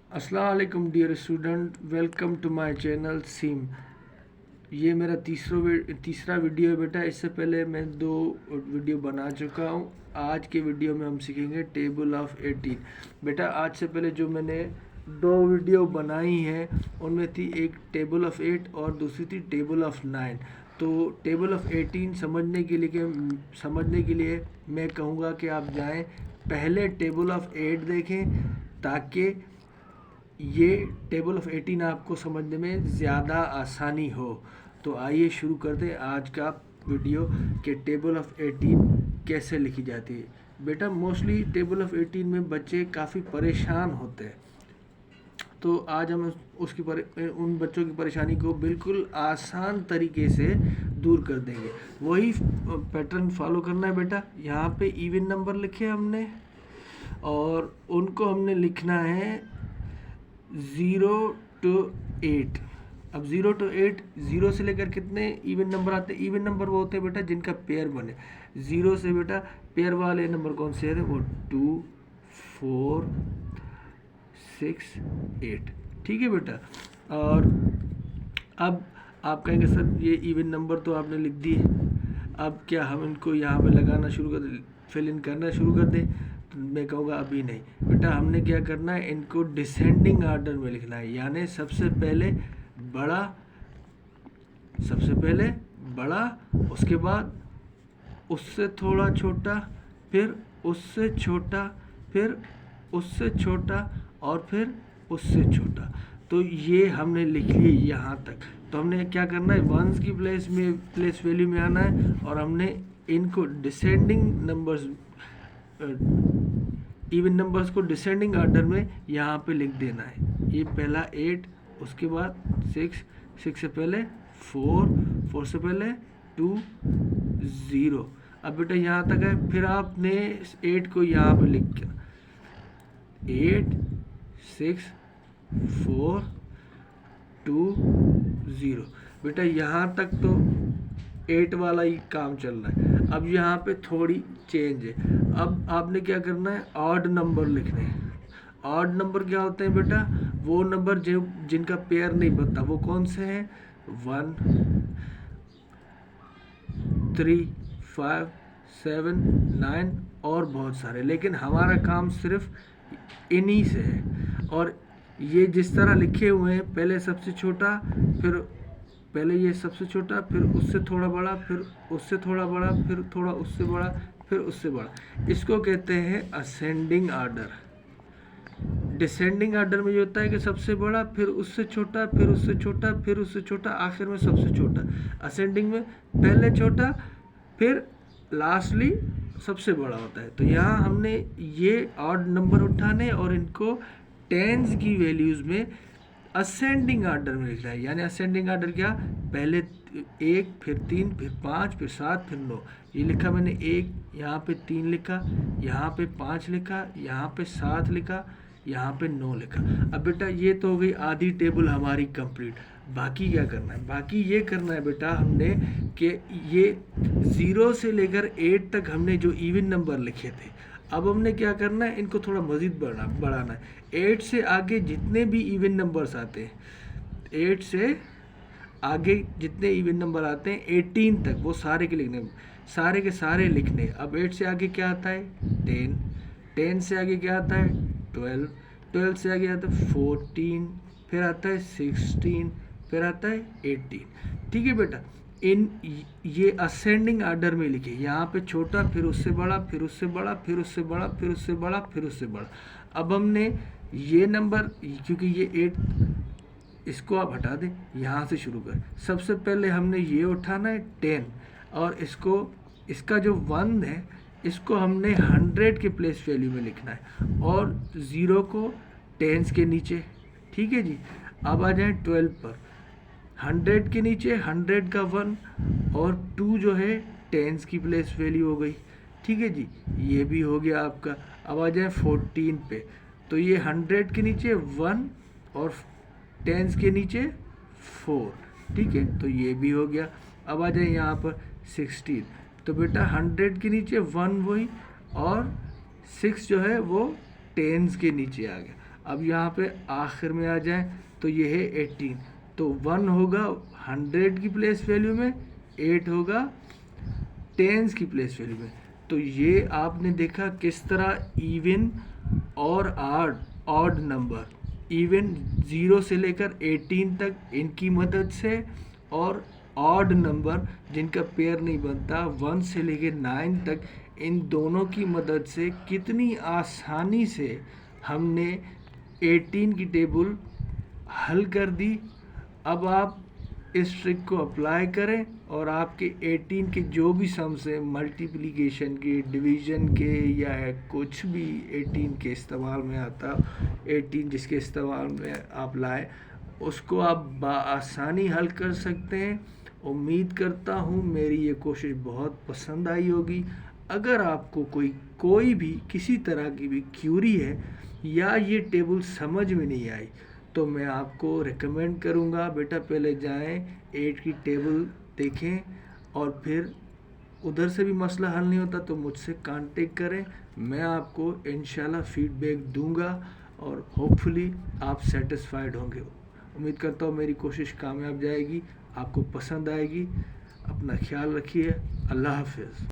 अस्सलाम वालेकुम dear student, welcome to my channel सीम। ये मेरा तीसरा वीडियो है बेटा। इससे पहले मैं 2 वीडियो बना चुका हूँ। आज के वीडियो में हम सीखेंगे टेबल ऑफ 18। बेटा आज से पहले जो मैंने 2 वीडियो बनाई हैं उनमें थी एक टेबल ऑफ 8 और दूसरी थी टेबल ऑफ 9। तो टेबल ऑफ 18 समझने के लिए मैं कहूँगा कि आप जाएं पहले टेबल ऑफ 8 देखें, ताकि ये टेबल ऑफ 18 आपको समझने में ज़्यादा आसानी हो। तो आइए शुरू कर दें आज का वीडियो कि टेबल ऑफ 18 कैसे लिखी जाती है। बेटा मोस्टली टेबल ऑफ 18 में बच्चे काफ़ी परेशान होते हैं, तो आज हम उन बच्चों की परेशानी को बिल्कुल आसान तरीके से दूर कर देंगे। वही पैटर्न फॉलो करना है बेटा। यहाँ पे इवन नंबर लिखे हमने और उनको हमने लिखना है 0 to 8। अब 0 to 8, 0 से लेकर कितने इवन नंबर आते हैं? इवन नंबर वो होते हैं बेटा जिनका पेयर बने। 0 से बेटा पेयर वाले नंबर कौन से हैं? वो 2, 4, 6, 8। ठीक है बेटा। और अब आप कहेंगे सर ये इवन नंबर तो आपने लिख दिए, अब क्या हम इनको यहाँ पे लगाना शुरू कर दें, फिल इन करना शुरू कर दें? तो मैं कहूँगा अभी नहीं बेटा। हमने क्या करना है, इनको डिसेंडिंग ऑर्डर में लिखना है। यानी सबसे पहले बड़ा, उसके बाद उससे थोड़ा छोटा, फिर उससे छोटा, फिर उससे छोटा और फिर उससे छोटा। तो ये हमने लिख लिए यहाँ तक। तो हमने क्या करना है, वंस की प्लेस वैल्यू में आना है और हमने इनको डिसेंडिंग नंबर्स, इवन नंबर्स को डिसेंडिंग ऑर्डर में यहाँ पे लिख देना है। ये पहला 8, उसके बाद 6, 6 से पहले 4, 4 से पहले 2, 0। अब बेटा यहाँ तक है। फिर आपने 8 को यहाँ पे लिख के 8, 6, 4, 2, 0। बेटा यहाँ तक तो 8 वाला ही काम चल रहा है। अब यहाँ पे थोड़ी चेंज है। अब आपने क्या करना है, ऑड नंबर लिखने हैं। ऑड नंबर क्या होते हैं बेटा? वो नंबर जिनका पेयर नहीं बनता। वो कौन से हैं? 1, 3, 5, 7, 9 और बहुत सारे। लेकिन हमारा काम सिर्फ इन्हीं से है। और ये जिस तरह लिखे हुए हैं, पहले सबसे छोटा, फिर पहले ये सबसे छोटा, फिर उससे थोड़ा बड़ा, फिर उससे थोड़ा बड़ा, फिर थोड़ा उससे बड़ा, फिर उससे बड़ा। इसको कहते हैं असेंडिंग ऑर्डर। डिसेंडिंग ऑर्डर में ये होता है कि सबसे बड़ा, फिर उससे छोटा, फिर उससे छोटा, फिर उससे छोटा, आखिर में सबसे छोटा। असेंडिंग में पहले छोटा, फिर लास्टली सबसे बड़ा होता है। तो यहाँ हमने ये ऑड नंबर उठाने और इनको टेंस की वैल्यूज़ में असेंडिंग ऑर्डर में लिखना है। यानी असेंडिंग ऑर्डर क्या? पहले 1, फिर 3, फिर 5, फिर 7, फिर 9। ये लिखा मैंने 1, यहाँ पे 3 लिखा, यहाँ पे 5 लिखा, यहाँ पे 7 लिखा, यहाँ पे 9 लिखा। अब बेटा ये तो हो गई आधी टेबल हमारी कंप्लीट। बाकी क्या करना है? बाकी ये करना है बेटा हमने कि ये 0 से लेकर 8 तक हमने जो इवन नंबर लिखे थे, अब हमने क्या करना है, इनको थोड़ा मज़ीद बढ़ाना है। 8 से आगे जितने भी इवन नंबर्स आते हैं, 8 से आगे जितने इवन नंबर आते हैं 18 तक, वो सारे के लिखने, सारे के सारे लिखने। अब 8 से आगे क्या आता है? 10, 10 से आगे क्या आता है? 12, 12 से आगे आता है 14, फिर आता है 16, फिर आता है 18। ठीक है बेटा। ये असेंडिंग ऑर्डर में लिखे। यहाँ पे छोटा, फिर उससे बड़ा, फिर उससे बड़ा, फिर उससे बड़ा, फिर उससे बड़ा, फिर उससे बड़ा। अब हमने ये नंबर, क्योंकि ये 8, इसको आप हटा दें, यहाँ से शुरू कर। सबसे पहले हमने ये उठाना है 10, और इसका जो 1 है इसको हमने 100 के प्लेस वैल्यू में लिखना है और 0 को टेंस के नीचे। ठीक है जी। अब आ जाए 12 पर। 100 के नीचे 100 का 1 और 2 जो है टेंस की प्लेस वैल्यू हो गई। ठीक है जी, ये भी हो गया आपका। अब आ जाए 14 पे। तो ये 100 के नीचे 1 और टेंस के नीचे 4। ठीक है, तो ये भी हो गया। अब आ जाए यहाँ पर 16। तो बेटा 100 के नीचे 1 वही और 6 जो है वो टेंस के नीचे आ गया। अब यहाँ पे आखिर में आ जाए तो ये है 18, तो 1 होगा 100 की प्लेस वैल्यू में, 8 होगा टेंस की प्लेस वैल्यू में। तो ये आपने देखा किस तरह इवन और ऑड नंबर, इवन 0 से लेकर 18 तक इनकी मदद से, और ऑड नंबर जिनका पेयर नहीं बनता 1 से लेकर 9 तक, इन दोनों की मदद से कितनी आसानी से हमने 18 की टेबल हल कर दी। अब आप इस ट्रिक को अप्लाई करें और आपके 18 के जो भी सम्स हैं, मल्टीप्लिकेशन के, डिवीज़न के, या कुछ भी 18 के इस्तेमाल में आता, 18 जिसके इस्तेमाल में आप लाए, उसको आप बआसानी हल कर सकते हैं। उम्मीद करता हूँ मेरी ये कोशिश बहुत पसंद आई होगी। अगर आपको कोई भी किसी तरह की भी क्यूरी है या ये टेबल समझ में नहीं आई, तो मैं आपको रिकमेंड करूँगा बेटा पहले जाएं 8 की टेबल देखें, और फिर उधर से भी मसला हल नहीं होता तो मुझसे कांटेक्ट करें, मैं आपको इंशाल्लाह फीडबैक दूंगा और होपफुली आप सेटिस्फाइड होंगे। उम्मीद करता हूँ मेरी कोशिश कामयाब जाएगी, आपको पसंद आएगी। अपना ख्याल रखिए। अल्लाह हाफिज़।